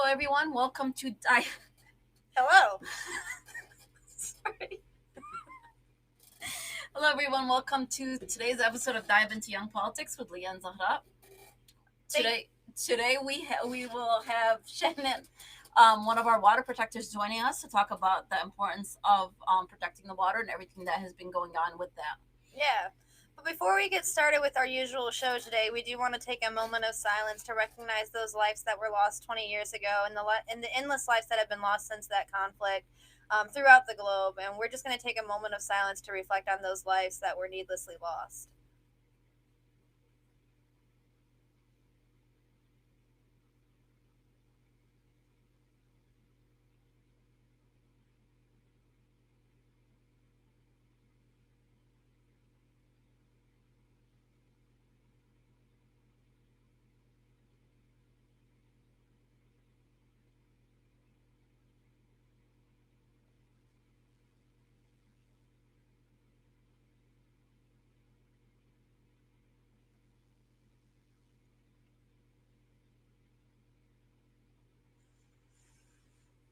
everyone. Welcome to Hello. Sorry. Hello, everyone. Welcome to today's episode of Dive into Young Politics with Leah and Zahara. Today we will have Shannon, one of our water protectors, joining us to talk about the importance of protecting the water and everything that has been going on with that. Yeah. But before we get started with our usual show today, we do want to take a moment of silence to recognize those lives that were lost 20 years ago and the endless lives that have been lost since that conflict throughout the globe. And we're just going to take a moment of silence to reflect on those lives that were needlessly lost.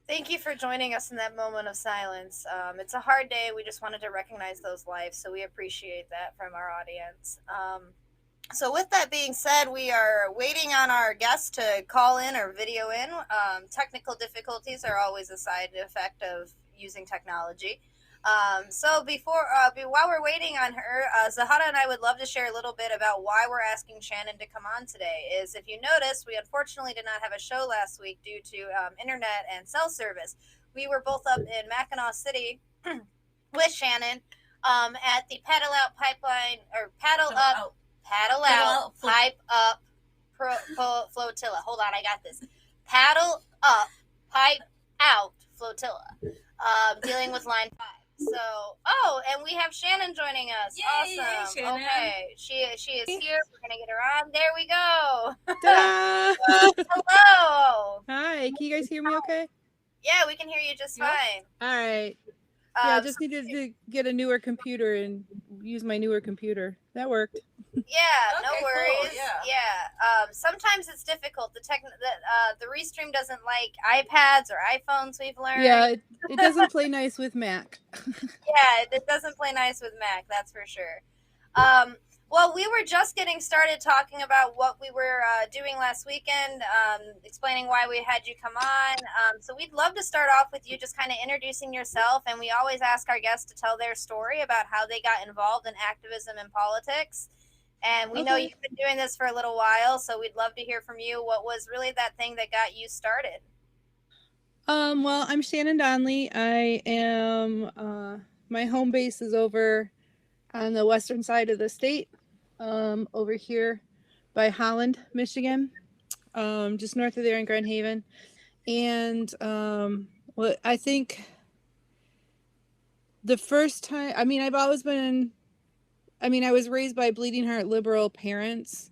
Thank you for joining us in that moment of silence. It's a hard day. We just wanted to recognize those lives, so we appreciate that from our audience. So with that being said, we are waiting on our guests to call in or video in. Technical difficulties are always a side effect of using technology. So while we're waiting on her, Zahara and I would love to share a little bit about why we're asking Shannon to come on today. Is if you notice, we unfortunately did not have a show last week due to internet and cell service. We were both up in Mackinac City with Shannon at the Paddle Out Pipeline or Paddle Out, Pipe Up Flotilla. Hold on, I got this. Paddle Up, Pipe Out Flotilla. Dealing with Line 5. And we have Shannon joining us. Yay, awesome. Shannon. Okay, she is here. We're gonna get her on. There we go. Ta-da! Hello. Hi, can you guys hear me okay? Yeah, we can hear you just fine. All right. Yeah, I just needed to get a newer computer and use my newer computer. That worked. Yeah, no Okay, worries. cool, yeah. Sometimes it's difficult. The Restream doesn't like iPads or iPhones. We've learned. Yeah, it doesn't play nice with Mac. Yeah, it doesn't play nice with Mac. That's for sure. Well, we were just getting started talking about what we were doing last weekend, explaining why we had you come on. So we'd love to start off with you just kind of introducing yourself. And we always ask our guests to tell their story about how they got involved in activism and politics. And we know you've been doing this for a little while, so we'd love to hear from you. What was really that thing that got you started? Well, I'm Shannon Donnelly. I am, my home base is over on the western side of the state, over here by Holland, Michigan, just north of there in Grand Haven. And I think the first time, I was raised by bleeding heart liberal parents.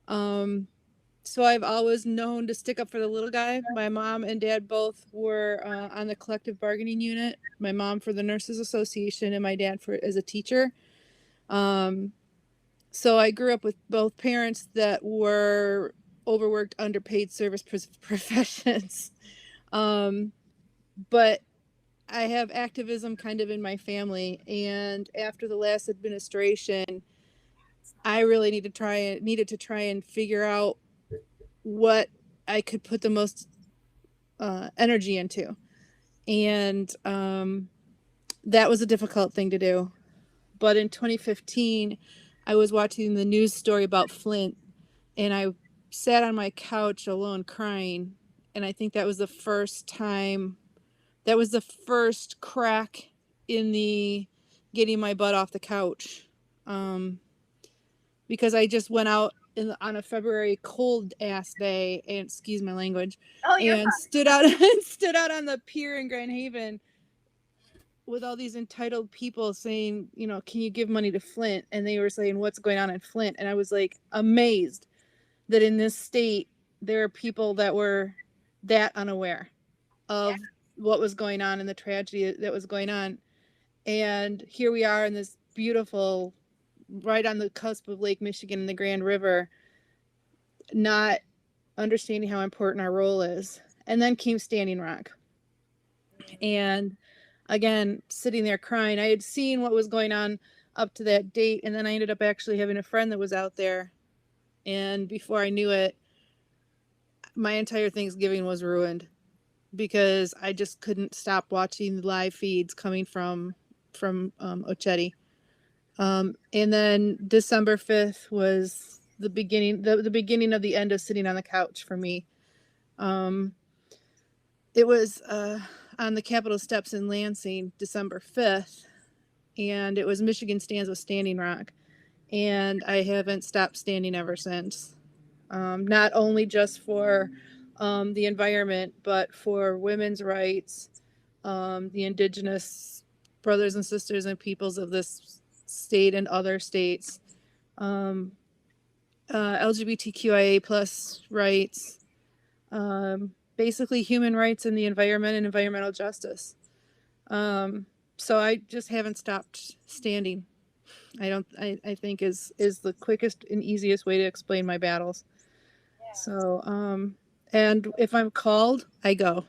So I've always known to stick up for the little guy. My mom and dad both were on the collective bargaining unit. My mom for the Nurses Association and my dad as a teacher. So I grew up with both parents that were overworked, underpaid service professions. But I have activism kind of in my family, and after the last administration, I really needed to try and figure out what I could put the most energy into, and that was a difficult thing to do. But in 2015, I was watching the news story about Flint, and I sat on my couch alone crying, and I think that was the first time. That was the first crack in the getting my butt off the couch, because I just went out on a February cold ass day, and excuse my language, and stood out on the pier in Grand Haven with all these entitled people saying, can you give money to Flint? And they were saying, what's going on in Flint? And I was like amazed that in this state there are people that were that unaware of what was going on and the tragedy that was going on. And here we are in this beautiful, right on the cusp of Lake Michigan and the Grand River, not understanding how important our role is. And then came Standing Rock. And again, sitting there crying. I had seen what was going on up to that date, and then I ended up actually having a friend that was out there. And before I knew it, my entire Thanksgiving was ruined because I just couldn't stop watching the live feeds coming from Ochetti. And then December 5th was the beginning of the end of sitting on the couch for me. It was on the Capitol steps in Lansing, December 5th, and it was Michigan Stands with Standing Rock. And I haven't stopped standing ever since. Not only just for the environment, but for women's rights, the indigenous brothers and sisters and peoples of this state and other states, LGBTQIA plus rights, basically human rights in the environment and environmental justice. So I just haven't stopped standing. I think is the quickest and easiest way to explain my battles. Yeah. So, and if I'm called, I go.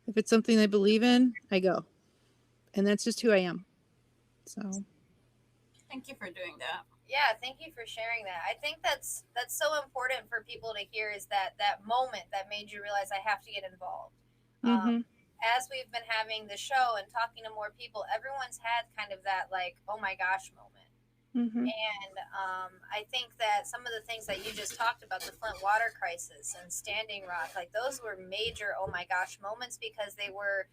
If it's something I believe in, I go. And that's just who I am. So Thank you for doing that. Yeah, thank you for sharing that. I think that's so important for people to hear, is that moment that made you realize I have to get involved. As we've been having the show and talking to more people, everyone's had kind of that like, oh my gosh moment. And I think that some of the things that you just talked about, the Flint water crisis and Standing Rock, like those were major oh my gosh moments, because they were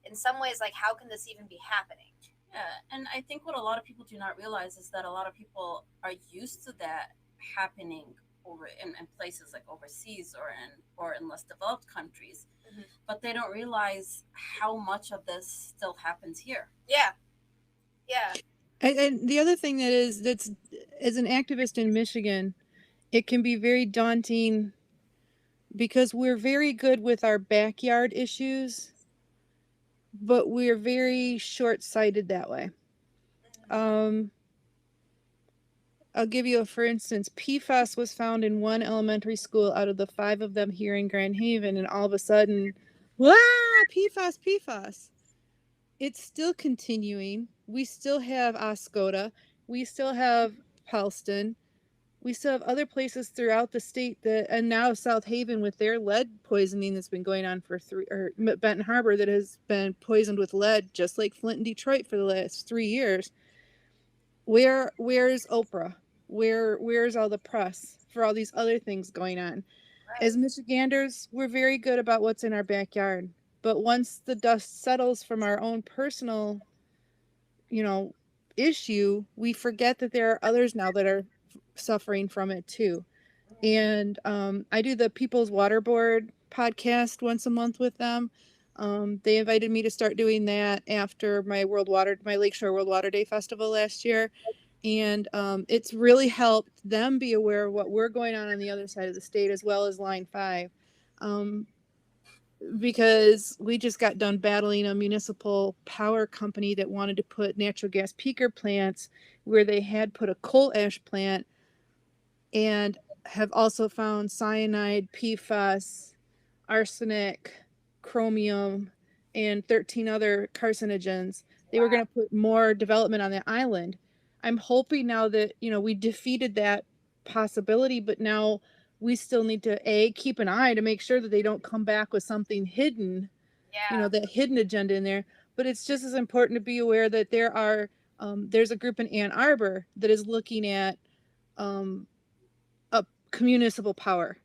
in some ways like, how can this even be happening? Yeah, and I think what a lot of people do not realize is that a lot of people are used to that happening over in places like overseas or in less developed countries, but they don't realize how much of this still happens here. Yeah, yeah. And the other thing that's as an activist in Michigan, it can be very daunting because we're very good with our backyard issues, but we're very short-sighted that way. I'll give you a for instance. PFAS was found in one elementary school out of the 5 of them here in Grand Haven, and all of a sudden, PFAS. It's still continuing. We still have Oscoda. We still have Pellston. We still have other places throughout the state and now South Haven with their lead poisoning that's been going on for Benton Harbor that has been poisoned with lead, just like Flint and Detroit for the last 3 years. Where's Oprah? Where's all the press for all these other things going on? Right. As Michiganders, we're very good about what's in our backyard. But once the dust settles from our own personal, issue, we forget that there are others now that are suffering from it too. And I do the People's Water Board podcast once a month with them. They invited me to start doing that after my Lakeshore World Water Day Festival last year. And it's really helped them be aware of what we're going on the other side of the state, as well as Line 5. Because we just got done battling a municipal power company that wanted to put natural gas peaker plants where they had put a coal ash plant, and have also found cyanide, PFAS, arsenic, chromium, and 13 other carcinogens. They were going to put more development on the island. I'm hoping now that, we defeated that possibility, but now we still need to keep an eye to make sure that they don't come back with something hidden, that hidden agenda in there. But it's just as important to be aware that there's a group in Ann Arbor that is looking at a municipal power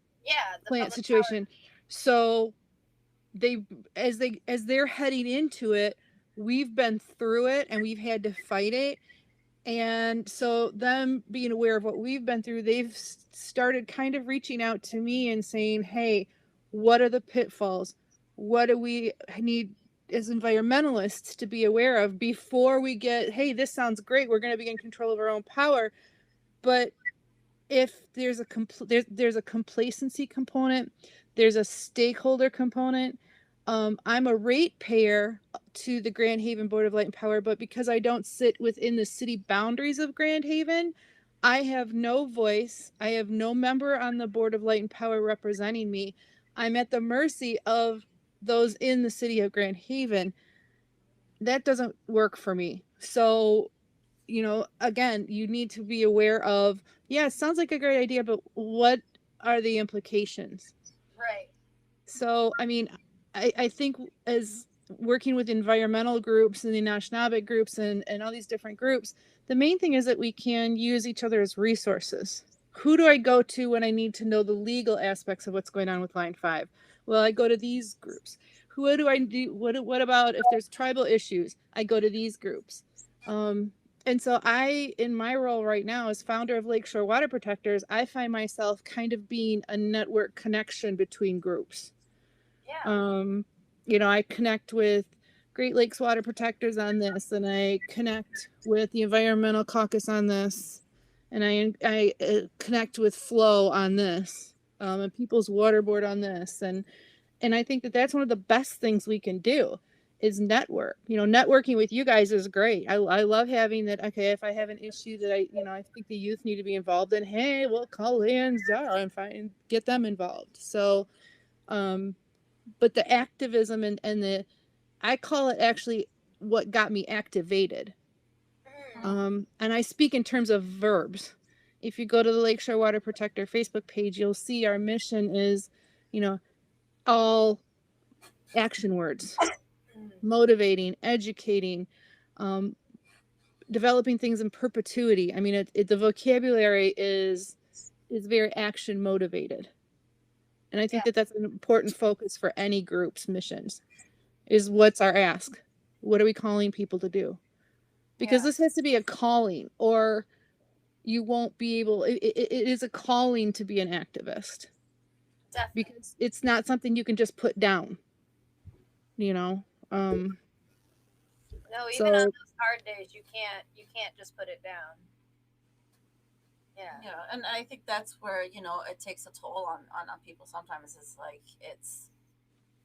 plant situation. Power. So as they're heading into it, we've been through it and we've had to fight it. And so them being aware of what we've been through, they've started kind of reaching out to me and saying, hey, what are the pitfalls? What do we need as environmentalists to be aware of before we get, hey, this sounds great, we're going to be in control of our own power. But if there's a complacency component, there's a stakeholder component. I'm a ratepayer to the Grand Haven Board of Light and Power, but because I don't sit within the city boundaries of Grand Haven, I have no voice. I have no member on the Board of Light and Power representing me. I'm at the mercy of those in the city of Grand Haven. That doesn't work for me. So, again, you need to be aware of, yeah, it sounds like a great idea, but what are the implications? Right. So, I mean, I think as working with environmental groups and the Anishinaabe groups and all these different groups, the main thing is that we can use each other as resources. Who do I go to when I need to know the legal aspects of what's going on with Line 5? Well, I go to these groups. Who do I do? What about if there's tribal issues? I go to these groups. And so in my role right now as founder of Lakeshore Water Protectors, I find myself kind of being a network connection between groups. Yeah. I connect with Great Lakes Water Protectors on this, and I connect with the Environmental Caucus on this, and I connect with Flow on this, and People's Water Board on this, and I think that that's one of the best things we can do is network. Networking with you guys is great. I love having that. Okay, if I have an issue that I think the youth need to be involved in, hey, we'll call Leah and Zahara and get them involved. So, but the activism and I call it actually what got me activated. And I speak in terms of verbs. If you go to the Lakeshore Water Protector Facebook page, you'll see our mission is, all action words, motivating, educating, developing things in perpetuity. I mean, the vocabulary is very action motivated. And I think that that's an important focus for any group's missions is what's our ask? What are we calling people to do? Because this has to be a calling or you won't be able, it is a calling to be an activist. Definitely. Because it's not something you can just put down, No, even so, on those hard days, you can't just put it down. Yeah, and I think that's where it takes a toll on people. Sometimes it's like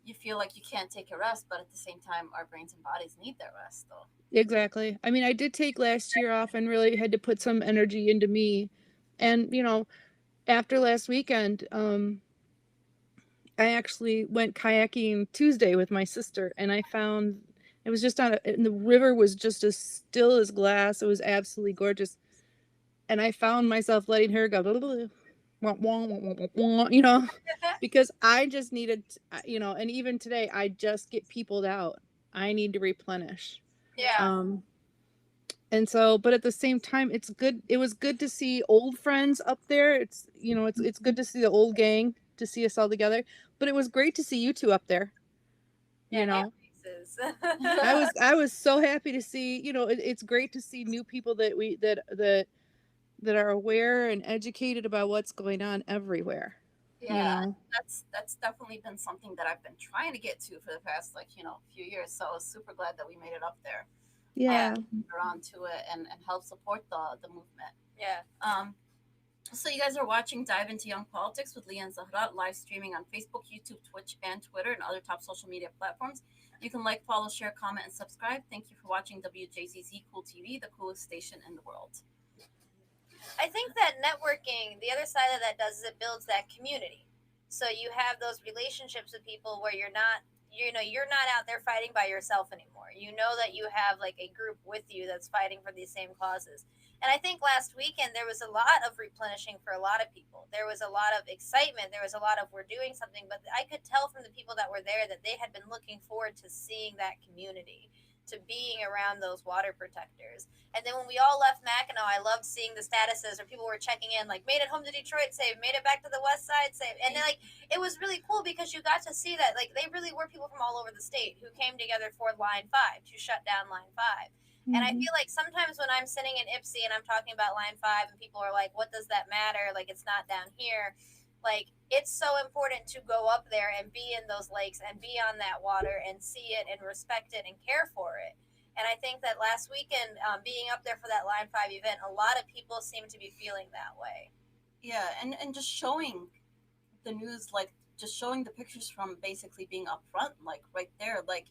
you feel like you can't take a rest, but at the same time, our brains and bodies need that rest, though. Exactly. I mean, I did take last year off and really had to put some energy into me, and after last weekend, I actually went kayaking Tuesday with my sister, and I found it was just and the river was just as still as glass. It was absolutely gorgeous. And I found myself letting her go, because I just needed, and even today, I just get peopled out. I need to replenish. Yeah. And so, but at the same time, it's good. It was good to see old friends up there. It's good to see the old gang, to see us all together. But it was great to see you two up there. I was so happy to see. It's great to see new people that are aware and educated about what's going on everywhere. Yeah, that's definitely been something that I've been trying to get to for the past few years. So I was super glad that we made it up there. Yeah. Around to it and help support the movement. Yeah. So you guys are watching Dive into Young Politics with Leah and Zahara, live streaming on Facebook, YouTube, Twitch, and Twitter, and other top social media platforms. You can like, follow, share, comment, and subscribe. Thank you for watching WJZZ Cool TV, the coolest station in the world. I think that networking, the other side of that does is it builds that community. So you have those relationships with people where you're not out there fighting by yourself anymore. You know that you have like a group with you that's fighting for these same causes. And I think last weekend there was a lot of replenishing for a lot of people. There was a lot of excitement. There was a lot of we're doing something. But I could tell from the people that were there that they had been looking forward to seeing that community, to being around those water protectors. And then when we all left Mackinac, I loved seeing the statuses where people were checking in, like, made it home to Detroit safe, made it back to the west side safe. And then, like, it was really cool because you got to see that, like, they really were people from all over the state who came together for Line 5 to shut down Line 5. Mm-hmm. And I feel like sometimes when I'm sitting in Ipsy and I'm talking about Line 5 and people are like, what does that matter? Like, it's not down here. Like, it's so important to go up there and be in those lakes and be on that water and see it and respect it and care for it. And I think that last weekend, being up there for that Line 5 event, a lot of people seem to be feeling that way. Yeah, and just showing the news, like, just showing the pictures from basically being up front, like, right there, like,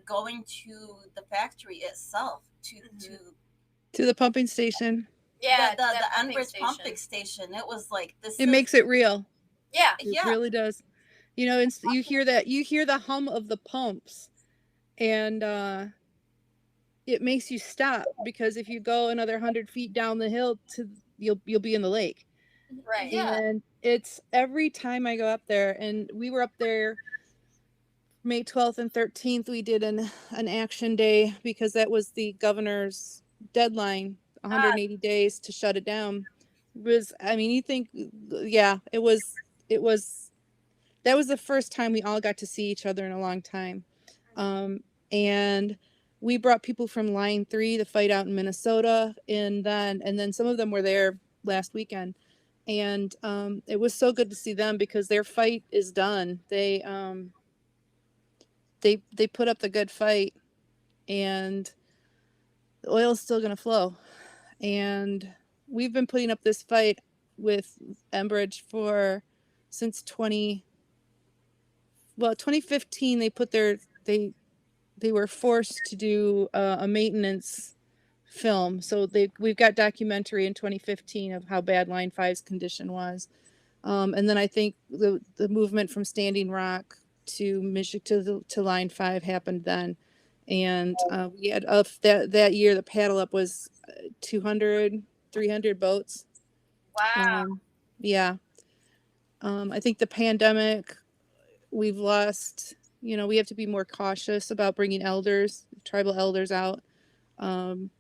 going to the factory itself, to the pumping station. Yeah, the Enbridge pumping station. It was like this. It makes it real. Yeah, it really does. You know, and you hear the hum of the pumps, and it makes you stop, because if you go another 100 feet down the hill you'll be in the lake. Right. Yeah. And it's every time I go up there, and we were up there May 12th and 13th. We did an action day because that was the governor's deadline, 180 days to shut it down. I mean, you think, yeah, it was that was the first time we all got to see each other in a long time. And we brought people from Line 3 to fight out in Minnesota, and then some of them were there last weekend. And it was so good to see them, because their fight is done. They put up the good fight, and the oil's still going to flow. And we've been putting up this fight with Enbridge since 2015. They were forced to do a maintenance film. So we've got documentary in 2015 of how bad Line 5's condition was. And then I think the movement from Standing Rock to Michigan to Line 5 happened then. And we had that year, the paddle up was 200, 300 boats. Wow. Yeah. I think the pandemic, we've lost, we have to be more cautious about bringing tribal elders out. And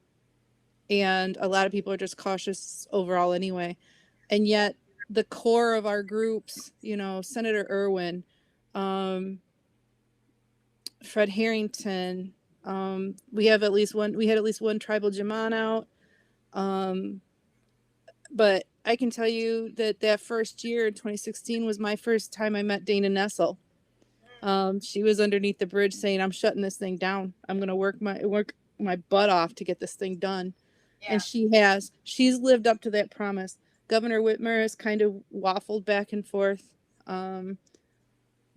a lot of people are just cautious overall anyway. And yet the core of our groups, Senator Irwin, Fred Harrington, we had at least one tribal Jaman out. But I can tell you that first year in 2016 was my first time I met Dana Nessel. She was underneath the bridge saying, "I'm shutting this thing down. I'm going to work my butt off to get this thing done." Yeah. And she's lived up to that promise. Governor Whitmer has kind of waffled back and forth.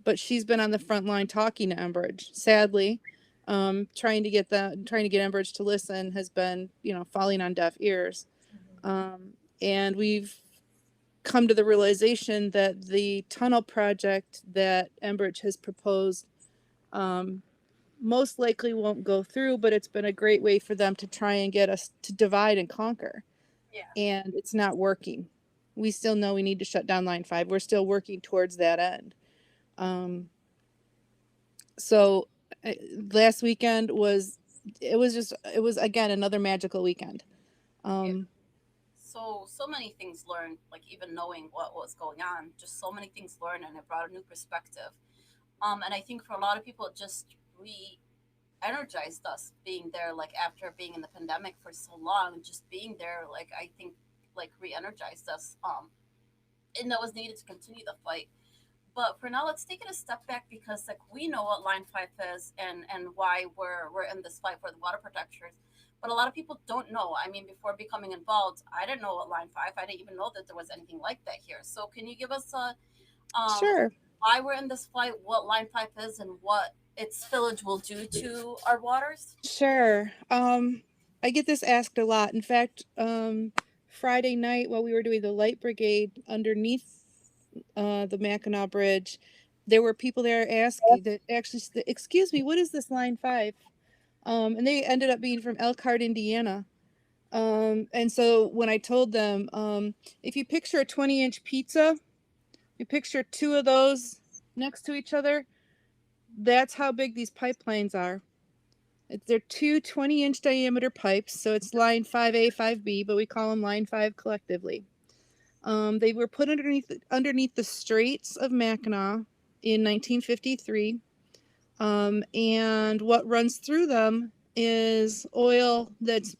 But she's been on the front line talking to Enbridge. Sadly, trying to get Enbridge to listen has been, falling on deaf ears. And we've come to the realization that the tunnel project that Enbridge has proposed most likely won't go through, but it's been a great way for them to try and get us to divide and conquer. Yeah. And it's not working. We still know we need to shut down Line 5. We're still working towards that end. So last weekend was again another magical weekend. So many things learned, like even knowing what was going on, just so many things learned, and it brought a new perspective. And I think for a lot of people, it just re-energized us being there, like after being in the pandemic for so long, just being there, like I think like re-energized us. And that was needed to continue the fight. But for now, let's take it a step back, because like we know what Line 5 is and why we're in this fight for the water protectors. But a lot of people don't know. I mean, before becoming involved, I didn't know what Line 5. I didn't even know that there was anything like that here. So can you give us Sure. why we're in this fight, what Line 5 is, and what its spillage will do to our waters? Sure. I get this asked a lot. In fact, Friday night while we were doing the light brigade underneath the Mackinac Bridge, there were people there asking that actually, excuse me, what is this Line 5? And they ended up being from Elkhart, Indiana. And so when I told them, if you picture a 20-inch pizza, you picture two of those next to each other, that's how big these pipelines are. They're two 20-inch diameter pipes, so it's Line 5A, 5B, but we call them Line 5 collectively. They were put underneath the Straits of Mackinac in 1953. And what runs through them is oil that's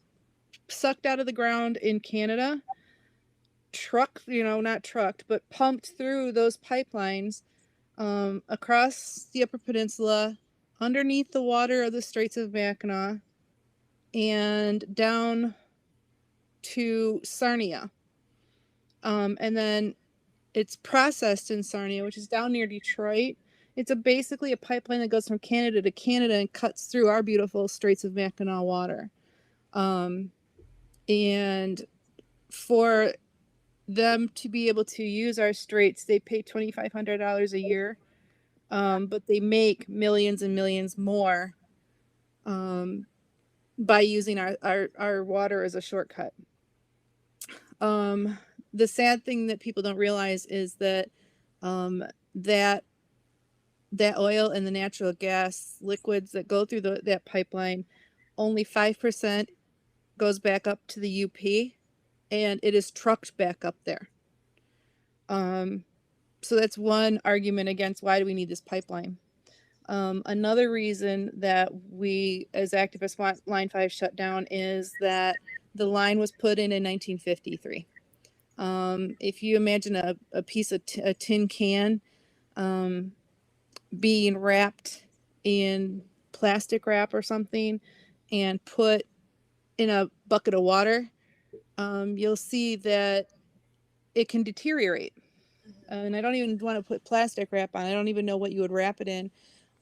sucked out of the ground in Canada, not trucked, but pumped through those pipelines across the Upper Peninsula, underneath the water of the Straits of Mackinac, and down to Sarnia. And then it's processed in Sarnia, which is down near Detroit. It's basically a pipeline that goes from Canada to Canada and cuts through our beautiful Straits of Mackinac water. And for them to be able to use our straits, they pay $2,500 a year but they make millions and millions more by using our water as a shortcut. The sad thing that people don't realize is that that oil and the natural gas liquids that go through that pipeline, only 5% goes back up to the UP, and it is trucked back up there. So that's one argument against why do we need this pipeline. Another reason that we as activists want Line 5 shut down is that the line was put in 1953. If you imagine a piece of a tin can being wrapped in plastic wrap or something and put in a bucket of water, you'll see that it can deteriorate. And I don't even want to put plastic wrap on. I don't even know what you would wrap it in.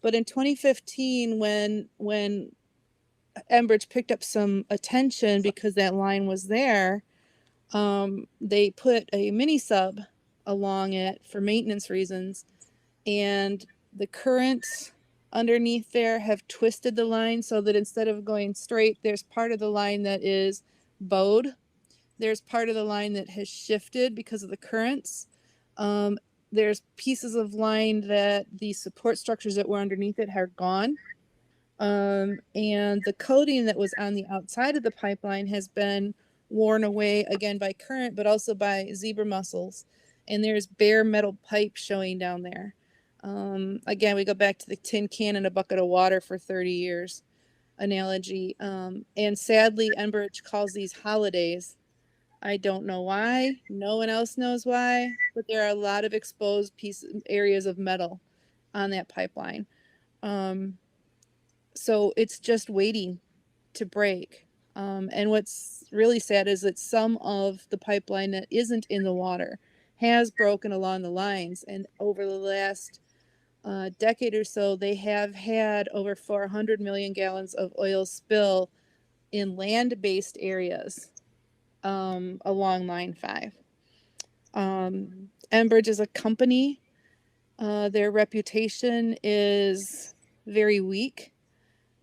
But in 2015, when Enbridge picked up some attention because that line was there, they put a mini sub along it for maintenance reasons, and the currents underneath there have twisted the line so that instead of going straight, there's part of the line that is bowed. There's part of the line that has shifted because of the currents. There's pieces of line that the support structures that were underneath it are gone. And the coating that was on the outside of the pipeline has been worn away again by current, but also by zebra mussels. And there's bare metal pipe showing down there. Again, we go back to the tin can and a bucket of water for 30 years analogy. And sadly, Enbridge calls these holidays. I don't know why. No one else knows why, but there are a lot of exposed areas of metal on that pipeline. So it's just waiting to break. And what's really sad is that some of the pipeline that isn't in the water has broken along the lines. And over the last decade or so, they have had over 400 million gallons of oil spill in land-based areas along Line 5. Enbridge is a company. Their reputation is very weak.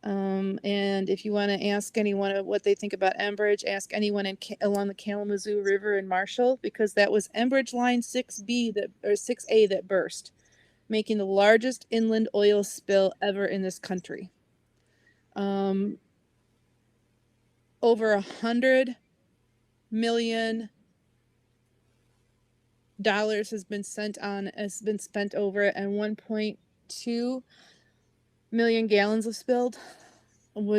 And if you want to ask anyone what they think about Enbridge, ask anyone along the Kalamazoo River in Marshall, because that was Enbridge Line 6A that burst, making the largest inland oil spill ever in this country. Over $100 million has been spent over it, and 1.2 million gallons was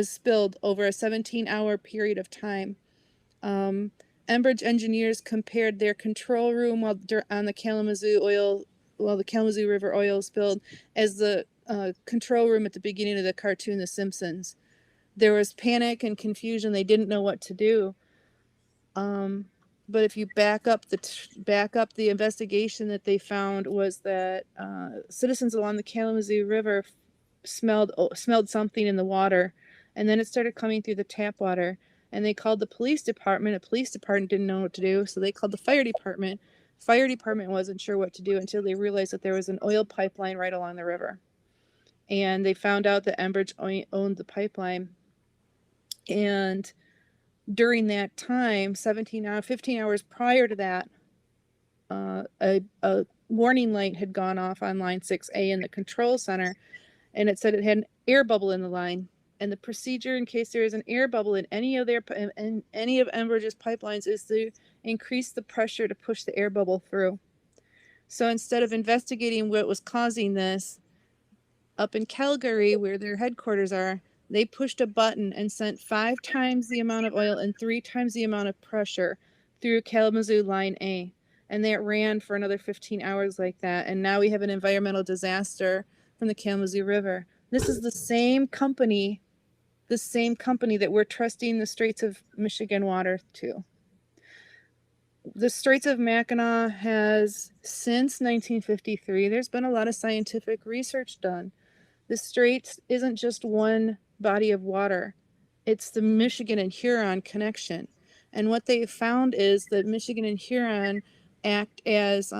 spilled over a 17-hour period of time. Enbridge engineers compared their control room while the Kalamazoo River oil spilled as the control room at the beginning of the cartoon The Simpsons. There was panic and confusion. They didn't know what to do. But if you back up the investigation that they found was that citizens along the Kalamazoo River smelled something in the water, and then it started coming through the tap water, and they called the police department. The police department didn't know what to do, so they called the fire department. Fire department wasn't sure what to do until they realized that there was an oil pipeline right along the river, and they found out that Enbridge owned the pipeline. And during that time, 15 hours prior to that, a warning light had gone off on Line 6A in the control center, and it said it had an air bubble in the line. And the procedure in case there is an air bubble in any of Enbridge's pipelines is to increase the pressure to push the air bubble through. So instead of investigating what was causing this, up in Calgary, where their headquarters are, they pushed a button and sent 5 times the amount of oil and 3 times the amount of pressure through Kalamazoo Line A. And that ran for another 15 hours like that. And now we have an environmental disaster from the Kalamazoo River. This is the same company that we're trusting the Straits of Michigan water to. The Straits of Mackinac has, since 1953, there's been a lot of scientific research done. The Straits isn't just one body of water. It's the Michigan and Huron connection. And what they found is that Michigan and Huron act as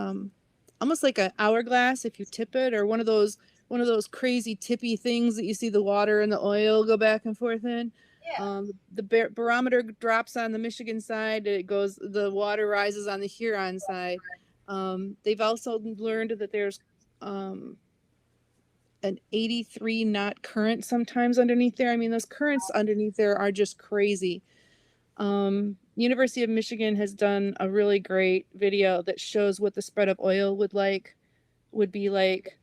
almost like an hourglass if you tip it, or one of those one of those crazy tippy things that you see the water and the oil go back and forth in. Yeah. The barometer drops on the Michigan side. The water rises on the Huron side. They've also learned that there's an 83 knot current sometimes underneath there. I mean, those currents underneath there are just crazy. University of Michigan has done a really great video that shows what the spread of oil would be like,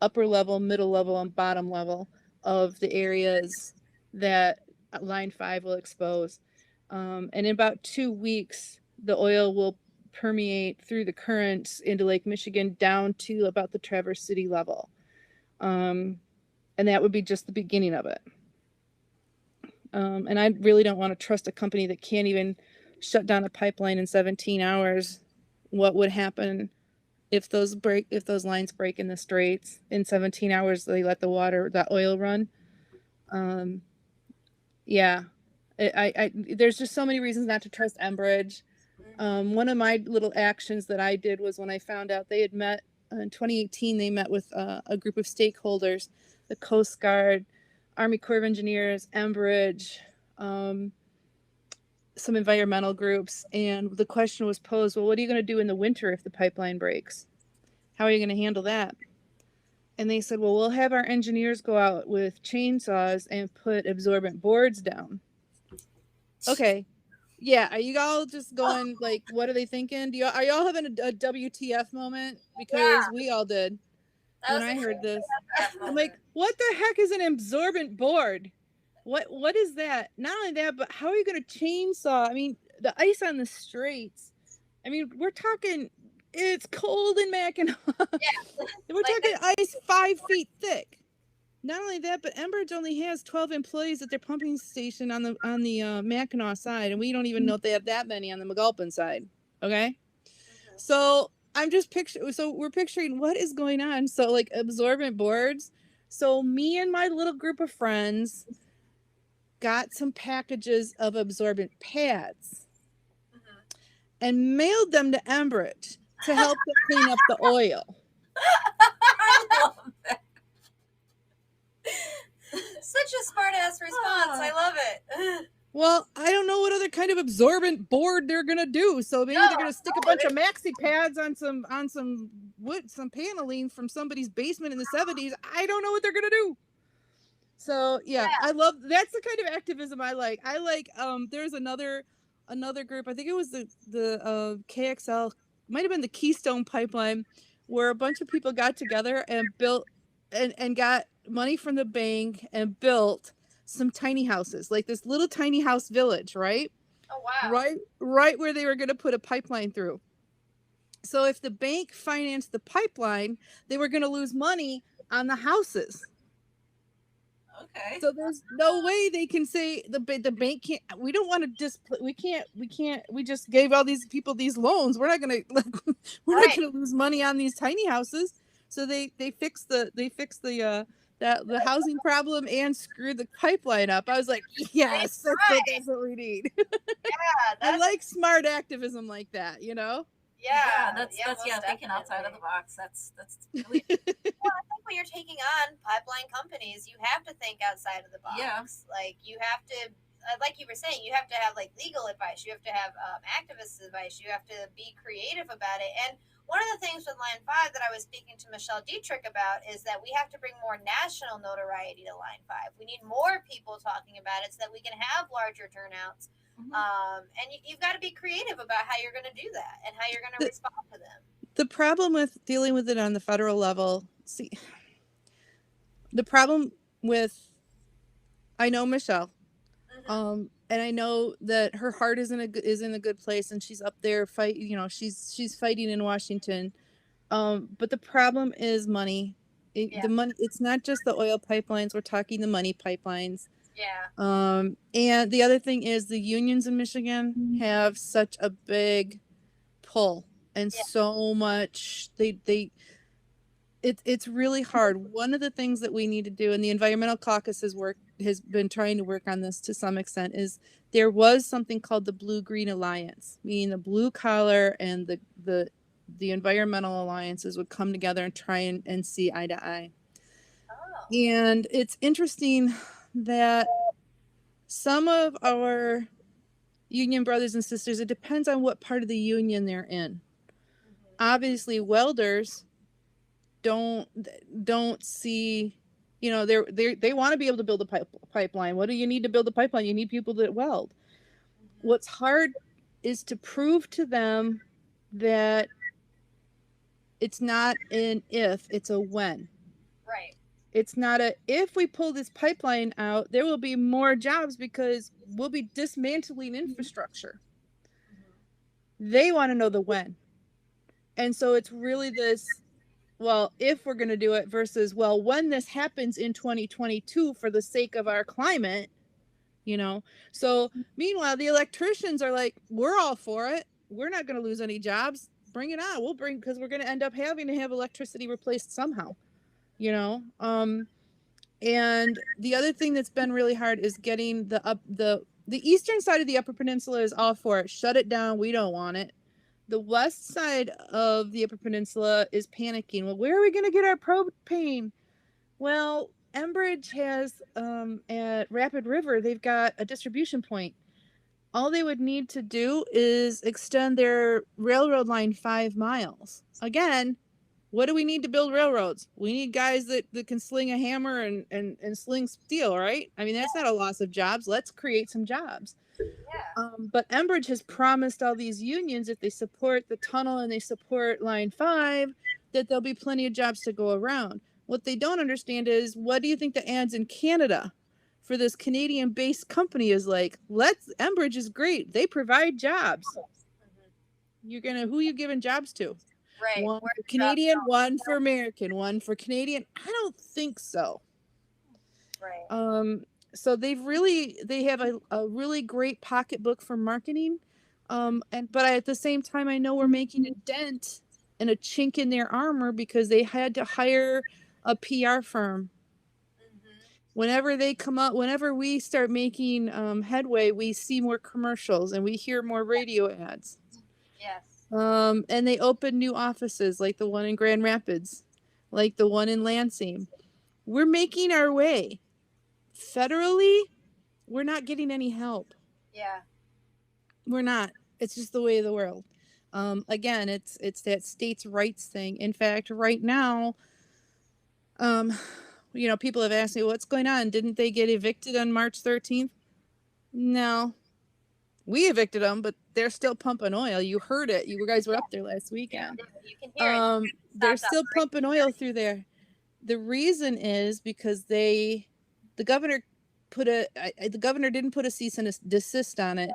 upper level, middle level, and bottom level of the areas that Line 5 will expose. And in about 2 weeks, the oil will permeate through the currents into Lake Michigan down to about the Traverse City level. And that would be just the beginning of it. And I really don't want to trust a company that can't even shut down a pipeline in 17 hours. What would happen if those lines break in the straits in 17 hours? They let that oil run. Yeah, there's just so many reasons not to trust Enbridge. One of my little actions that I did was when I found out they had met in 2018, they met with a group of stakeholders, the Coast Guard, Army Corps of Engineers, Enbridge, some environmental groups. And the question was posed, well, what are you going to do in the winter if the pipeline breaks? How are you going to handle that? And they said, well, we'll have our engineers go out with chainsaws and put absorbent boards down. Okay. Yeah. Are you all just going like, what are they thinking? Are y'all having a WTF moment? Because we all did when I heard this. I'm like, what the heck is an absorbent board? What is that? Not only that, but how are you going to chainsaw? I mean, the ice on the straits. I mean, we're talking, it's cold in Mackinac. Yeah. We're talking ice 5 feet thick. Not only that, but Enbridge only has 12 employees at their pumping station on the Mackinac side, and we don't even know if they have that many on the McAlpin side. Okay, so we're picturing what is going on. So like absorbent boards. So me and my little group of friends got some packages of absorbent pads and mailed them to Enbridge to help them clean up the oil. I love that. Such a smart ass response. I love it. Well, I don't know what other kind of absorbent board they're gonna do. So maybe they're gonna stick a bunch of maxi pads on some wood, some paneling from somebody's basement in the 70s. I don't know what they're gonna do. So yeah, I love, that's the kind of activism I like. There's another group, I think it was the KXL, might have been the Keystone Pipeline, where a bunch of people got together and built and got money from the bank and built some tiny houses, like this little tiny house village, right? Oh wow. Right where they were going to put a pipeline through. So if the bank financed the pipeline, they were going to lose money on the houses. Okay. So there's no way they can say the bank can't. We don't want to we can't. We just gave all these people these loans. We're not gonna not gonna lose money on these tiny houses. So they fixed the housing problem and screwed the pipeline up. I was like, yes, that's what we need. Yeah, I like smart activism like that, you know. Yeah, that's thinking outside of the box. That's really. Well, I think when you're taking on pipeline companies, you have to think outside of the box. Yeah. Like you have to, like you were saying, you have to have like legal advice. You have to have activist advice. You have to be creative about it. And one of the things with Line 5 that I was speaking to Michelle Dietrich about is that we have to bring more national notoriety to Line 5. We need more people talking about it so that we can have larger turnouts. And you've got to be creative about how you're going to do that and how you're going to respond to them. The problem with dealing with it on the federal level, I know Michelle, and I know that her heart is in a good place, and she's up there she's fighting in Washington. But the problem is money. The money. It's not just the oil pipelines. We're talking the money pipelines. Yeah. And the other thing is the unions in Michigan have such a big pull and so much it's really hard. One of the things that we need to do, and the environmental caucus has been trying to work on this to some extent, is there was something called the Blue-Green Alliance, meaning the blue collar and the environmental alliances would come together and try and see eye to eye. And it's interesting that some of our union brothers and sisters, it depends on what part of the union they're in. Obviously, welders don't see, you know, they want to be able to build a pipeline. What do you need to build a pipeline? You need people that weld. What's hard is to prove to them that it's not an if, it's a when. Right. It's not a if we pull this pipeline out, there will be more jobs because we'll be dismantling infrastructure. They want to know the when. And so it's really this, well, if we're going to do it versus, well, when this happens in 2022 for the sake of our climate, you know. So meanwhile, the electricians are like, we're all for it. We're not going to lose any jobs. Bring it on. We'll bring, because we're going to end up having to have electricity replaced somehow, you know. And the other thing that's been really hard is getting the eastern side of the Upper Peninsula is all for it. Shut it down. We don't want it. The west side of the Upper Peninsula is panicking. Well, where are we going to get our propane? Well, Enbridge has at Rapid River, they've got a distribution point. All they would need to do is extend their railroad line 5 miles. Again, what do we need to build railroads? We need guys that can sling a hammer and sling steel, right? I mean, that's not a loss of jobs. Let's create some jobs. Yeah. But Enbridge has promised all these unions, if they support the tunnel and they support Line 5, that there'll be plenty of jobs to go around. What they don't understand is, what do you think the ads in Canada for this Canadian-based company is like? Enbridge is great. They provide jobs. Who are you giving jobs to? Right. One for Canadian, one for American, one for Canadian. I don't think so. Right. So they have a really great pocketbook for marketing. But at the same time, I know we're making a dent and a chink in their armor because they had to hire a PR firm. Whenever they come up, whenever we start making headway, we see more commercials and we hear more radio ads. Yes. And they open new offices like the one in Grand Rapids, like the one in Lansing. We're making our way. Federally, we're not getting any help. Yeah. We're not. It's just the way of the world. Again, it's that states' rights thing. In fact, right now, people have asked me what's going on. Didn't they get evicted on March 13th? No. We evicted them, but they're still pumping oil. You heard it. You guys were up there last weekend. Yeah, you can hear it. They're still pumping oil through there. The reason is because the governor didn't put a cease and desist on it.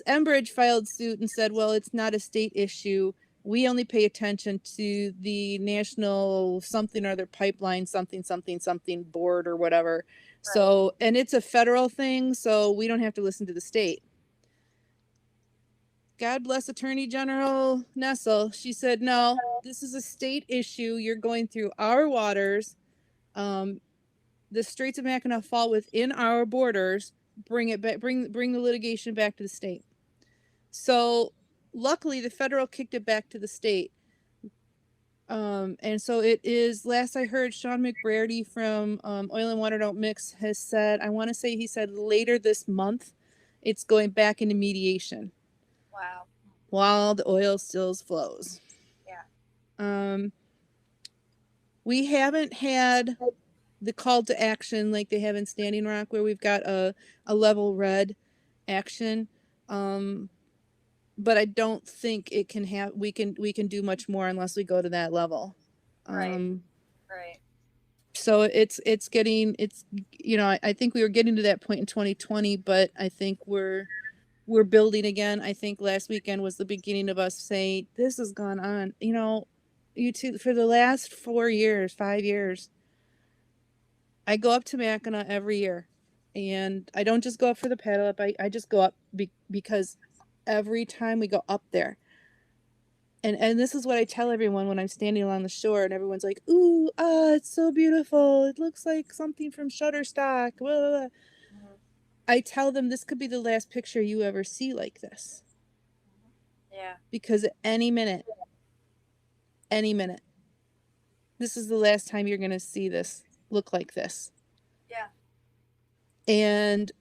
Enbridge filed suit and said, well, it's not a state issue. We only pay attention to the national something or other pipeline, something board or whatever. Right. So, and it's a federal thing, so we don't have to listen to the state. God bless Attorney General Nessel. She said, no, this is a state issue. You're going through our waters. The Straits of Mackinac fall within our borders. Bring it back. Bring the litigation back to the state. So luckily, the federal kicked it back to the state. And so it is. Last I heard, Sean McBrady from Oil and Water Don't Mix has said. I want to say he said later this month, it's going back into mediation. Wow. While the oil still flows. Yeah. We haven't had the call to action like they have in Standing Rock, where we've got a level red action. But I don't think it can have. We can do much more unless we go to that level. Right. So it's getting. I think we were getting to that point in 2020, but I think we're building again. I think last weekend was the beginning of us saying this has gone on. For the last 5 years. I go up to Mackinac every year, and I don't just go up for the paddle up. I just go up because every time we go up there, and this is what I tell everyone when I'm standing along the shore, and everyone's like, "Ooh, it's so beautiful. It looks like something from Shutterstock." Blah, blah, blah. I tell them this could be the last picture you ever see like this. Yeah. Because at any minute, this is the last time you're going to see this look like this. Yeah. And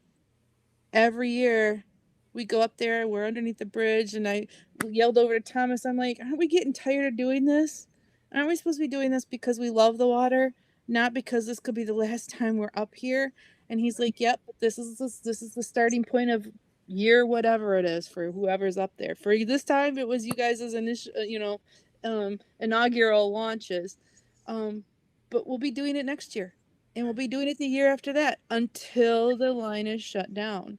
every year we go up there, we're underneath the bridge, and I yelled over to Thomas, I'm like, aren't we getting tired of doing this? Aren't we supposed to be doing this because we love the water, not because this could be the last time we're up here? And he's like, yep, this is the starting point of year whatever it is for whoever's up there. For this time, it was you guys' initial, inaugural launches. But we'll be doing it next year, and we'll be doing it the year after that until the line is shut down.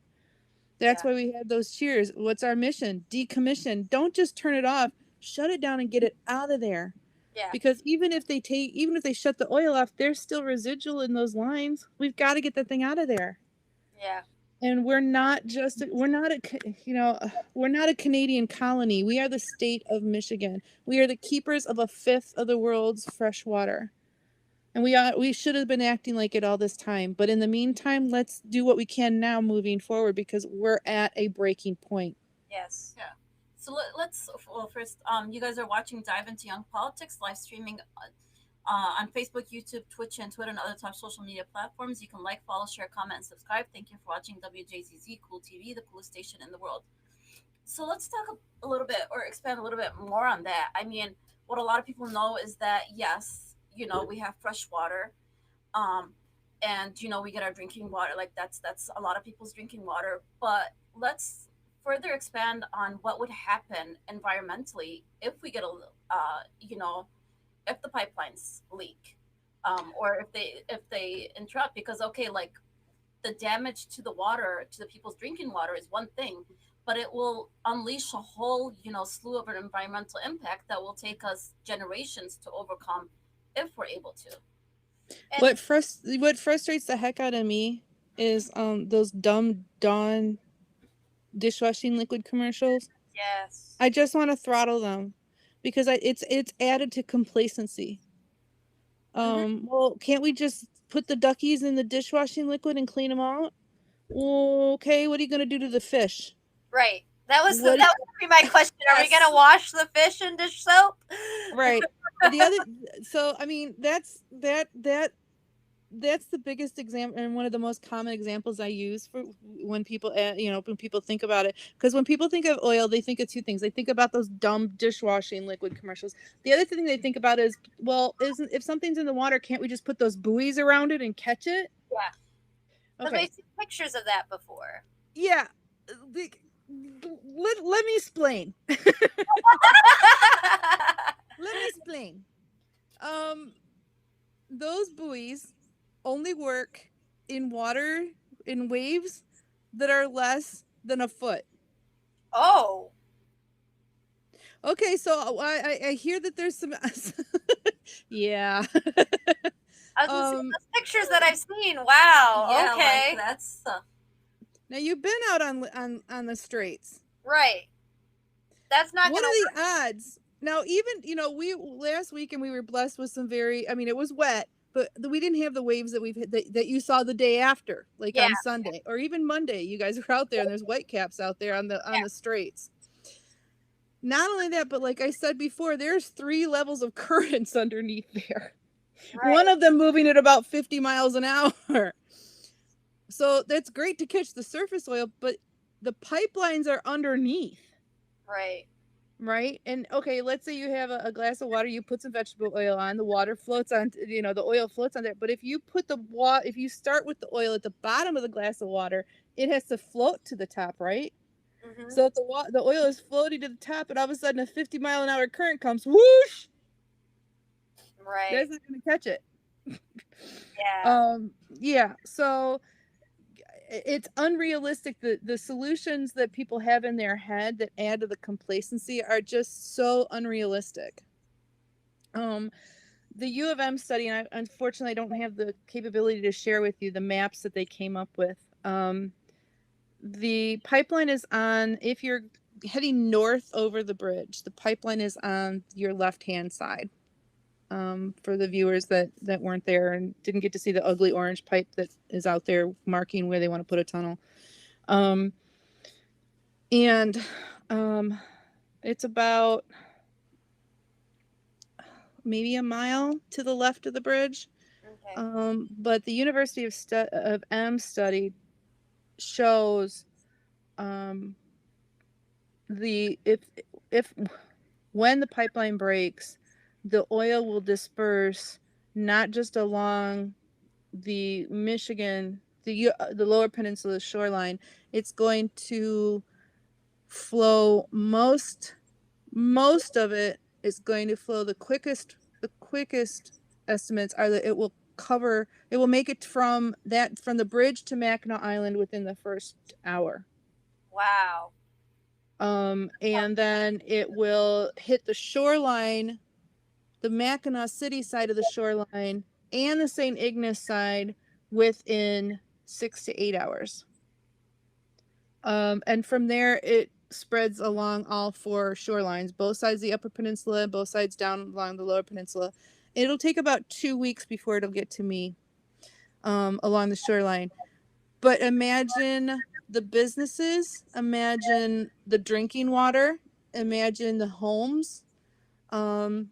That's why we had those cheers. What's our mission? Decommission. Don't just turn it off. Shut it down and get it out of there. Yeah. Because even if they shut the oil off, there's still residual in those lines. We've got to get that thing out of there. Yeah. And we're not a Canadian colony. We are the state of Michigan. We are the keepers of a fifth of the world's fresh water. And we should have been acting like it all this time. But in the meantime, let's do what we can now moving forward, because we're at a breaking point. Yes. Yeah. So first, you guys are watching Dive into Young Politics, live streaming on Facebook, YouTube, Twitch, and Twitter, and other top social media platforms. You can like, follow, share, comment, and subscribe. Thank you for watching WJZZ, Cool TV, the coolest station in the world. So let's talk a little bit, or expand a little bit more on that. I mean, what a lot of people know is that, yes, we have fresh water, and we get our drinking water. Like that's a lot of people's drinking water. But let's further expand on what would happen environmentally if we get if the pipelines leak, or if they interrupt. Because like the damage to the water, to the people's drinking water, is one thing, but it will unleash a whole slew of an environmental impact that will take us generations to overcome, if we're able to. And what frustrates the heck out of me is those dumb Dawn dishwashing liquid commercials. Yes. I just want to throttle them, because it's added to complacency. Well, can't we just put the duckies in the dishwashing liquid and clean them out? Okay, what are you going to do to the fish? Right. That was going to be my question. Are we going to wash the fish in dish soap? Right. So I mean, that's the biggest example, and one of the most common examples I use for when people when people think about it. Because when people think of oil, they think of two things. They think about those dumb dishwashing liquid commercials. The other thing they think about is, well, if something's in the water, can't we just put those buoys around it and catch it? Yeah. Okay. I've seen pictures of that before. Yeah. Let me explain. Let me explain. Those buoys only work in water, in waves that are less than a foot. Oh. Okay, so I hear that there's some. Yeah. I was seeing those pictures that I've seen. Wow. Yeah, okay. Like that's. Now you've been out on the straits. Right. That's not What gonna are the odds? Now, even we last weekend we were blessed with some it was wet, but we didn't have the waves that that you saw the day after, like on Sunday or even Monday. You guys were out there, and there's whitecaps out there on the straits. Not only that, but like I said before, there's 3 levels of currents underneath there. Right. One of them moving at about 50 miles an hour. So that's great to catch the surface oil, but the pipelines are underneath. Right. Right. And okay, let's say you have a glass of water, you put some vegetable oil on, the water floats on, the oil floats on there. But if you put if you start with the oil at the bottom of the glass of water, it has to float to the top, right? Mm-hmm. So if the oil is floating to the top, and all of a sudden a 50-mile-an-hour current comes, whoosh. Right. That's not going to catch it. Yeah. Yeah. So it's unrealistic. The solutions that people have in their head that add to the complacency are just so unrealistic. The U of M study, and unfortunately I don't have the capability to share with you the maps that they came up with. The pipeline is on, if you're heading north over the bridge, the pipeline is on your left-hand side. For the viewers that weren't there and didn't get to see the ugly orange pipe that is out there marking where they want to put a tunnel. It's about, maybe a mile to the left of the bridge. Okay. But the University of M study shows the if when the pipeline breaks, the oil will disperse not just along the Michigan, the lower peninsula shoreline. It's going to flow most of it is going to flow the quickest estimates are that it will make it from the bridge to Mackinac Island within the first hour. Wow. And then it will hit the shoreline, the Mackinac City side of the shoreline and the St. Ignace side within 6 to 8 hours. And from there, it spreads along all four shorelines, both sides of the Upper Peninsula, both sides down along the Lower Peninsula. It'll take about 2 weeks before it'll get to me along the shoreline. But imagine the businesses, imagine the drinking water, imagine the homes. And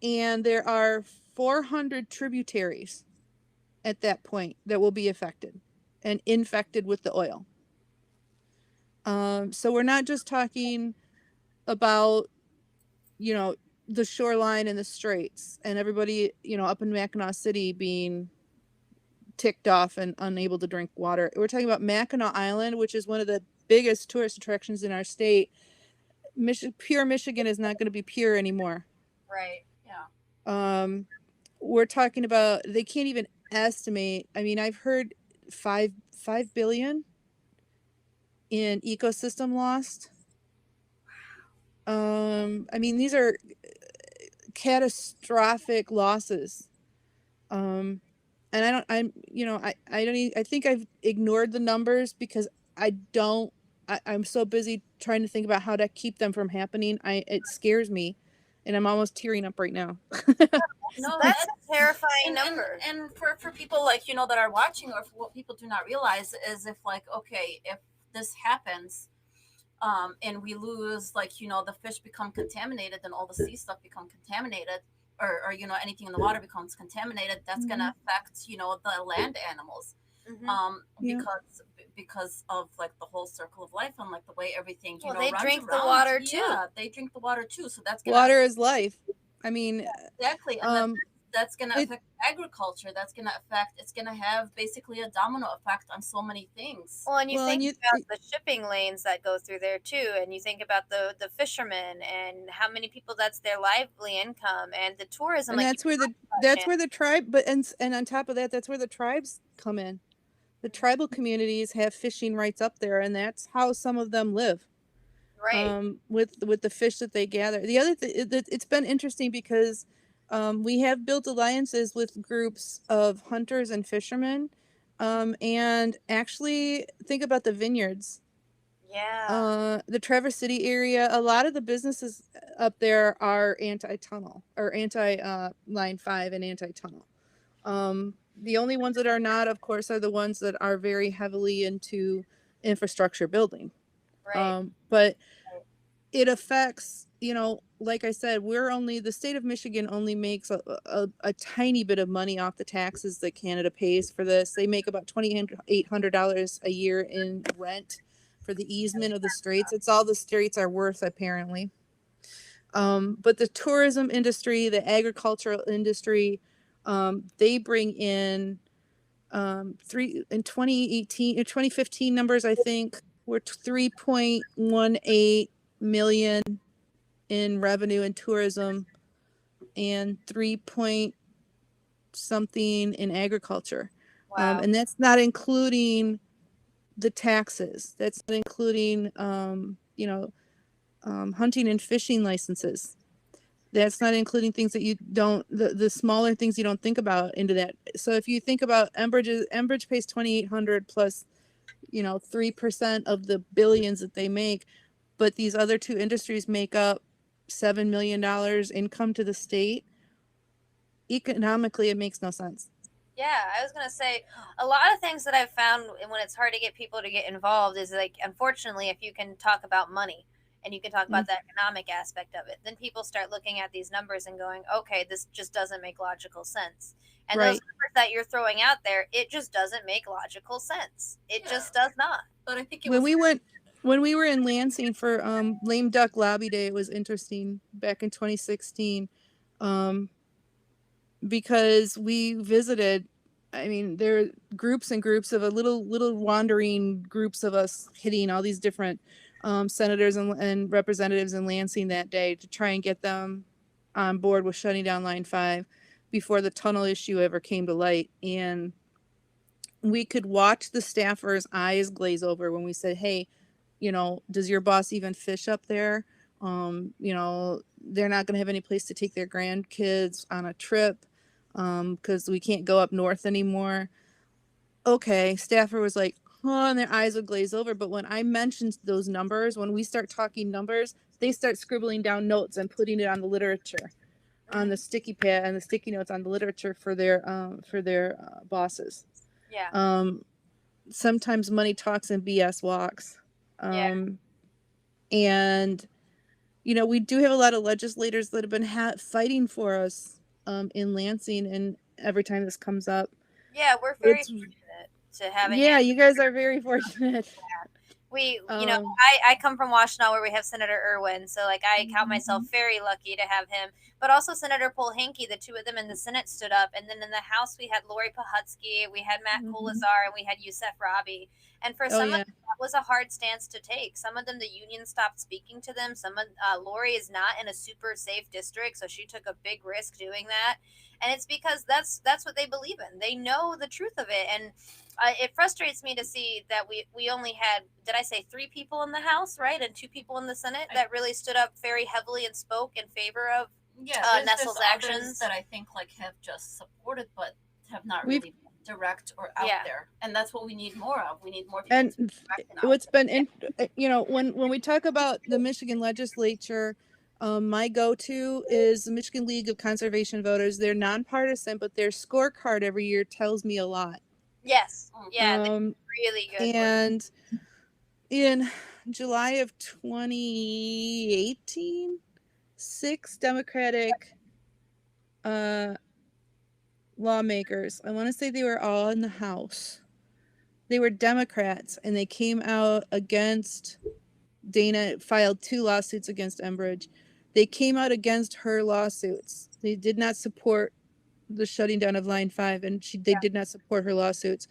there are 400 tributaries at that point that will be affected and infected with the oil. So we're not just talking about, the shoreline and the straits and everybody, up in Mackinac City being ticked off and unable to drink water. We're talking about Mackinac Island, which is one of the biggest tourist attractions in our state. Pure Michigan is not going to be pure anymore. Right. Yeah. We're talking about, they can't even estimate. I mean, I've heard 5 billion in ecosystem lost. I mean, these are catastrophic losses. And I think I've ignored the numbers because I'm so busy trying to think about how to keep them from happening. It scares me and I'm almost tearing up right now. No, That's a terrifying and, number. and for people like that are watching, or for what people do not realize is if if this happens, and we lose the fish become contaminated, then all the sea stuff become contaminated, or anything in the water becomes contaminated. That's gonna affect the land animals, Yeah. because of the whole circle of life and the way everything Well, they runs drink the around. water too. Yeah, they drink the water too, so that's gonna Water is life. I mean, exactly, and that's going to it- affect agriculture. It's going to have basically a domino effect on so many things. Well, and you Well, think and about the shipping lanes that go through there too, and you think about the fishermen and how many people that's their lively income, and the tourism. and Like that's where the tribe, but and on top of that, that's where the tribes come in. The tribal communities have fishing rights up there, and that's how some of them live. right. With the fish that they gather. The other thing, it's been interesting because we have built alliances with groups of hunters and fishermen, and actually think about the vineyards. Yeah. The Traverse City area, a lot of the businesses up there are anti-tunnel or anti-Line 5 and anti-tunnel. The only ones that are not, of course, are the ones that are very heavily into infrastructure building. Right. But it affects, like I said, the state of Michigan only makes a tiny bit of money off the taxes that Canada pays for this. They make about $2,800 a year in rent for the easement of the straits. It's all the straits are worth, apparently. But the tourism industry, the agricultural industry, they bring in in 2015 numbers, I think, were 3.18 million in revenue in tourism and 3 point something in agriculture. Wow. And that's not including the taxes. That's not including, hunting and fishing licenses. That's not including things that you don't, the smaller things you don't think about into that. So if you think about Enbridge pays 2,800 plus, 3% of the billions that they make, but these other two industries make up $7 million income to the state. Economically, it makes no sense. Yeah, I was gonna say a lot of things that I've found when it's hard to get people to get involved is like, unfortunately, if you can talk about money, and you can talk about the economic aspect of it. Then people start looking at these numbers and going, okay, this just doesn't make logical sense. And those numbers that you're throwing out there, it just doesn't make logical sense. It just does not. But I think when we were in Lansing for Lame Duck Lobby Day, it was interesting back in 2016, because we visited. I mean, there are groups and groups of a little wandering groups of us hitting all these different senators and representatives in Lansing that day to try and get them on board with shutting down Line 5 before the tunnel issue ever came to light. And we could watch the staffers' eyes glaze over when we said, hey, you know, does your boss even fish up there? You know, they're not going to have any place to take their grandkids on a trip because we can't go up north anymore. Okay, staffer was like, oh, and their eyes would glaze over. But when I mentioned those numbers, when we start talking numbers, they start scribbling down notes and putting it on the literature, on the sticky pad and the sticky notes on the literature for their bosses. Yeah. Sometimes money talks and BS walks. And you know, we do have a lot of legislators that have been fighting for us in Lansing, and every time this comes up, yeah, we're very fortunate to have a yeah, you guys are very fortunate. We, you know, I come from Washtenaw where we have Senator Irwin, so like I count myself very lucky to have him. But also Senator Polhanky, the two of them in the Senate stood up, and then in the House we had Lori Pahutsky, we had Matt Kulazar, and we had Youssef Rabi. And for some of them, that was a hard stance to take. Some of them, the union stopped speaking to them. Some of Lori is not in a super safe district, so she took a big risk doing that. And it's because that's what they believe in. They know the truth of it, and it frustrates me to see that we only had, did I say 3 people in the House, right, and 2 people in the Senate that really stood up very heavily and spoke in favor of Nestle's actions. That I think like have just supported, but have not really been direct or out there, and that's what we need more of. We need more people. And what's been, you know, when we talk about the Michigan legislature. My go-to is the Michigan League of Conservation Voters. They're nonpartisan, but their scorecard every year tells me a lot. Yes. Yeah, they're really good. And in July of 2018, 6 Democratic lawmakers, I want to say they were all in the House. They were Democrats, and they came out against Dana, filed 2 lawsuits against Enbridge. They came out against her lawsuits. They did not support the shutting down of Line 5, and they did not support her lawsuits.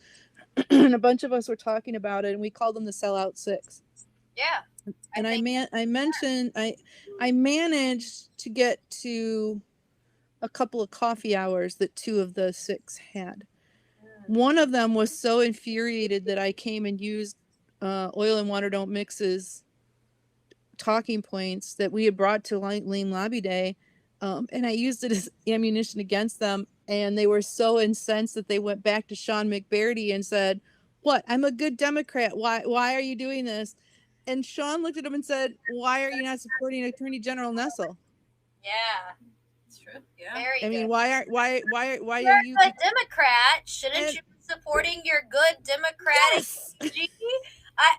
And a bunch of us were talking about it, and we called them the Sellout 6. Yeah. And I managed to get to a couple of coffee hours that 2 of the 6 had. One of them was so infuriated that I came and used Oil and Water Don't Mix's talking points that we had brought to Lame Lobby Day, and I used it as ammunition against them, and they were so incensed that they went back to Sean McBarty and said, what, I'm a good Democrat, why are you doing this? And Sean looked at him and said, why are you not supporting Attorney General Nestle? Yeah, it's true. Yeah, I mean, why are you a Democrat? Shouldn't you be supporting your good Democratic?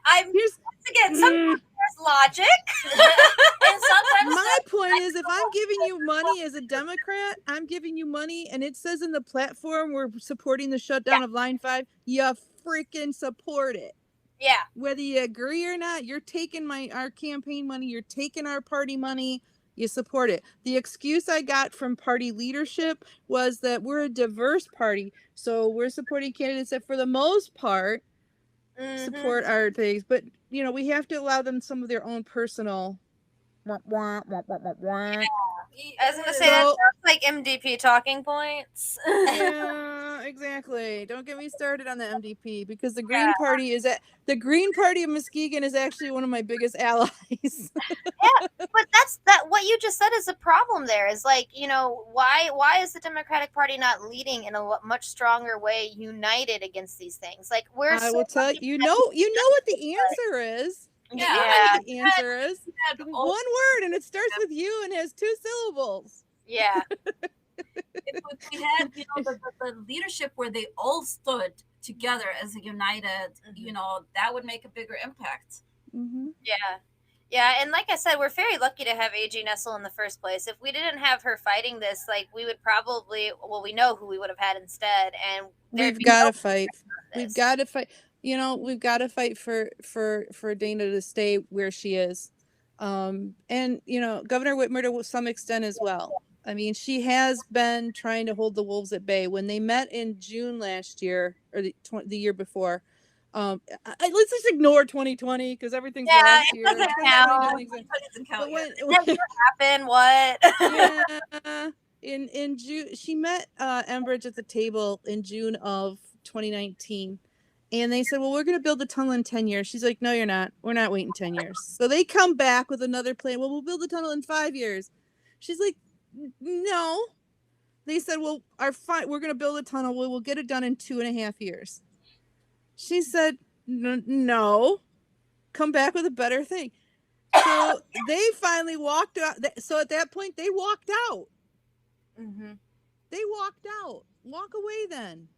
I'm once again, sometimes there's logic. And sometimes my point is, if I'm giving you money as a Democrat, I'm giving you money, and it says in the platform we're supporting the shutdown of Line 5, you freaking support it. Yeah. Whether you agree or not, you're taking our campaign money, you're taking our party money, you support it. The excuse I got from party leadership was that we're a diverse party, so we're supporting candidates that for the most part support our things, but you know, we have to allow them some of their own personal I was gonna say that sounds like MDP talking points. Yeah, exactly. Don't get me started on the MDP, because the Green Party the Green Party of Muskegon is actually one of my biggest allies. Yeah, but that what you just said is a problem. There is, like, you know, why is the Democratic Party not leading in a much stronger way, united against these things? Like, I will tell you know what the answer is. Yeah. The answer is one word, and it starts with U and has 2 syllables. Yeah. If we had, you know, the leadership where they all stood together as a united, you know, that would make a bigger impact. Yeah. Yeah, and like I said, we're very lucky to have AG Nessel in the first place. If we didn't have her fighting this, like, we would probably, well, we know who we would have had instead, and there'd We've be got no to fight. We've got to fight. You know, we've got to fight for Dana to stay where she is. And you know, Governor Whitmer to some extent as well. I mean, she has been trying to hold the wolves at bay. When they met in June last year, or the year before, let's just ignore 2020 because everything's last it year. doesn't count. It doesn't count But yet. when Happen what? yeah, in June, she met Enbridge at the table in June of 2019. And they said, well, we're going to build the tunnel in 10 years. She's like, no, you're not. We're not waiting 10 years. So they come back with another plan. Well, we'll build the tunnel in 5 years. She's like, no. They said, well, we're going to build a tunnel. We'll get it done in 2.5 years. She said, no. Come back with a better thing. So they finally walked out. So at that point, they walked out. Mm-hmm. They walked out. Walk away then.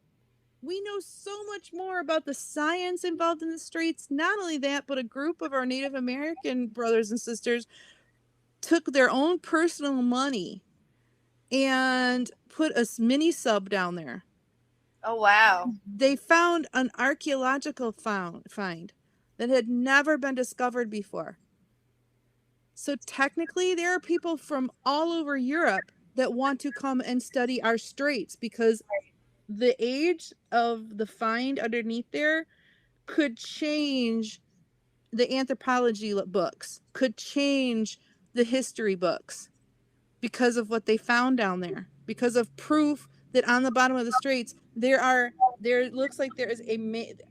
We know so much more about the science involved in the straits. Not only that, but a group of our Native American brothers and sisters took their own personal money and put a mini sub down there. Oh, wow. They found an archaeological find that had never been discovered before. So technically, there are people from all over Europe that want to come and study our straits because the age of the find underneath there could change the anthropology books, could change the history books because of what they found down there, because of proof that on the bottom of the straits there looks like there is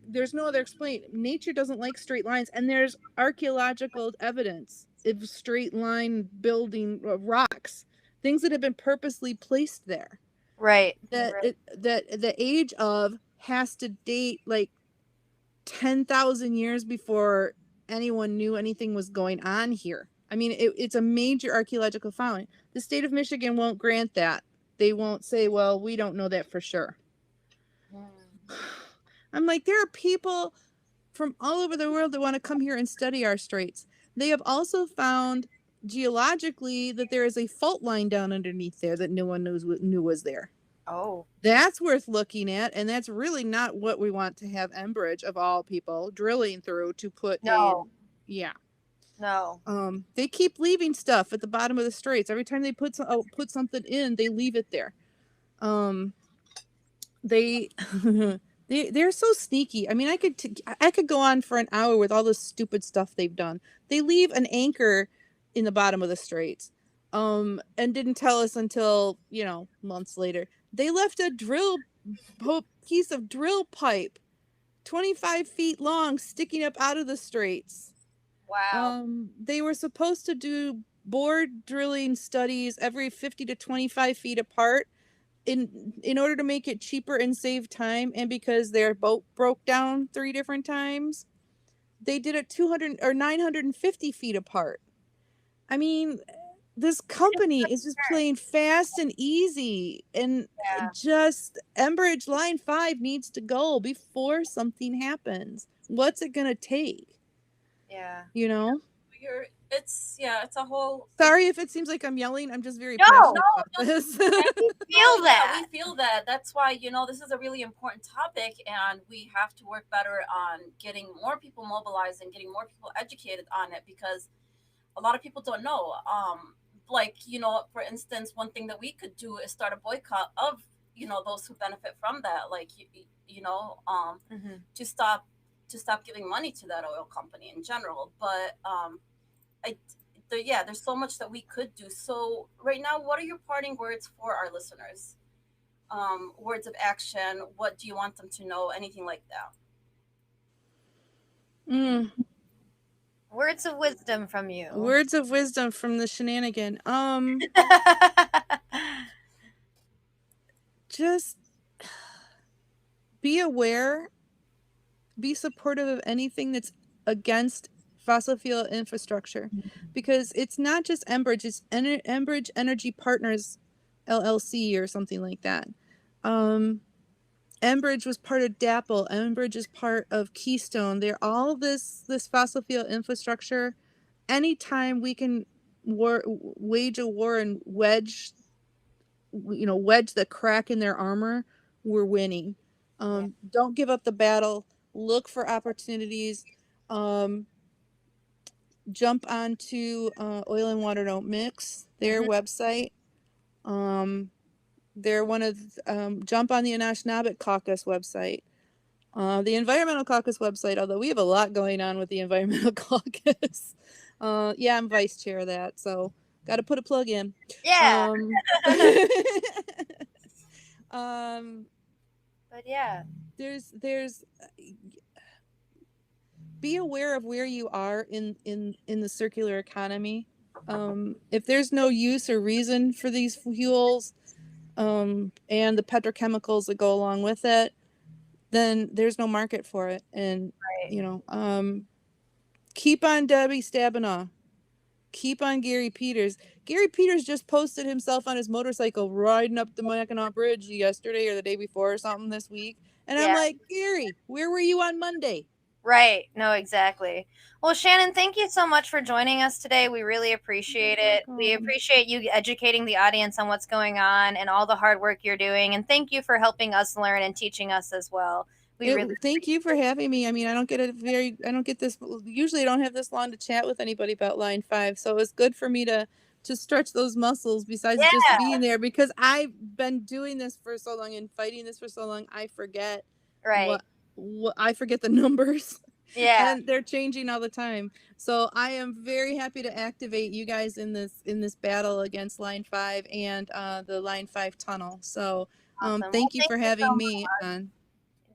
there's no other explanation. Nature doesn't like straight lines, and there's archaeological evidence of straight line building rocks, things that have been purposely placed there. Right. That the age of has to date like 10,000 years before anyone knew anything was going on here. I mean, it's a major archaeological find. The state of Michigan won't grant that. They won't say, well, we don't know that for sure. I'm like, there are people from all over the world that want to come here and study our straits. They have also found geologically that there is a fault line down underneath there that no one knew was there. Oh. That's worth looking at, and that's really not what we want to have Enbridge, of all people, drilling through to put No. Yeah. No. They keep leaving stuff at the bottom of the straits. Every time they put something in, they leave it there. They they're so sneaky. I mean, I could go on for an hour with all the stupid stuff they've done. They leave an anchor in the bottom of the straits, and didn't tell us until months later. They left a piece of drill pipe, 25 feet long, sticking up out of the straits. Wow. They were supposed to do bore drilling studies every 50 to 25 feet apart in order to make it cheaper and save time, and because their boat broke down 3 different times, they did it 200 or 950 feet apart. I mean, this company is just playing fast and easy, and just Enbridge Line 5 needs to go before something happens. What's it gonna take? Yeah. It's a whole. Sorry if it seems like I'm yelling. I'm just very passionate about this. We feel that. We feel that. That's why this is a really important topic, and we have to work better on getting more people mobilized and getting more people educated on it, because a lot of people don't know. For instance, one thing that we could do is start a boycott of those who benefit from that, to stop giving money to that oil company in general. But there's so much that we could do. So right now, what are your parting words for our listeners? Words of action. What do you want them to know? Anything like that? Words of wisdom from you. Words of wisdom from the shenanigan. Just be aware, be supportive of anything that's against fossil fuel infrastructure, because it's not just Enbridge, it's Enbridge Energy Partners LLC or something like that. Enbridge was part of DAPL. Enbridge is part of Keystone. They're all this fossil fuel infrastructure anytime we can wage a war and wedge the crack in their armor, we're winning. Don't give up the battle. Look for opportunities. Jump onto Oil and Water Don't Mix, their website. They're one of jump on the Anishinaabeg Caucus website. The Environmental Caucus website, although we have a lot going on with the Environmental Caucus. I'm vice chair of that, so got to put a plug in. Yeah. But yeah, there's be aware of where you are in the circular economy. If there's no use or reason for these fuels, and the petrochemicals that go along with it, then there's no market for it. And keep on Debbie Stabenow. Keep on Gary Peters. Gary Peters just posted himself on his motorcycle riding up the Mackinac Bridge yesterday or the day before or something this week. And I'm like, Gary, where were you on Monday? Right. No, exactly. Well, Shannon, thank you so much for joining us today. We really appreciate it. We appreciate you educating the audience on what's going on and all the hard work you're doing. And thank you for helping us learn and teaching us as well. Thank you for having me. I mean, I don't get this. Usually I don't have this long to chat with anybody about Line 5. So it was good for me to stretch those muscles besides just being there, because I've been doing this for so long and fighting this for so long. I forget I forget the numbers. Yeah. And they're changing all the time. So I am very happy to activate you guys in this battle against Line 5 and the Line 5 tunnel. So thank you for having me on.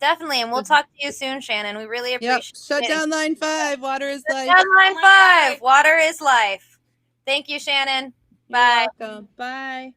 Definitely, and we'll talk to you soon, Shannon. We really appreciate it. Shut down Line 5. Water is life. Shut down Line 5. Water is life. Thank you, Shannon. Bye. You're welcome. Bye.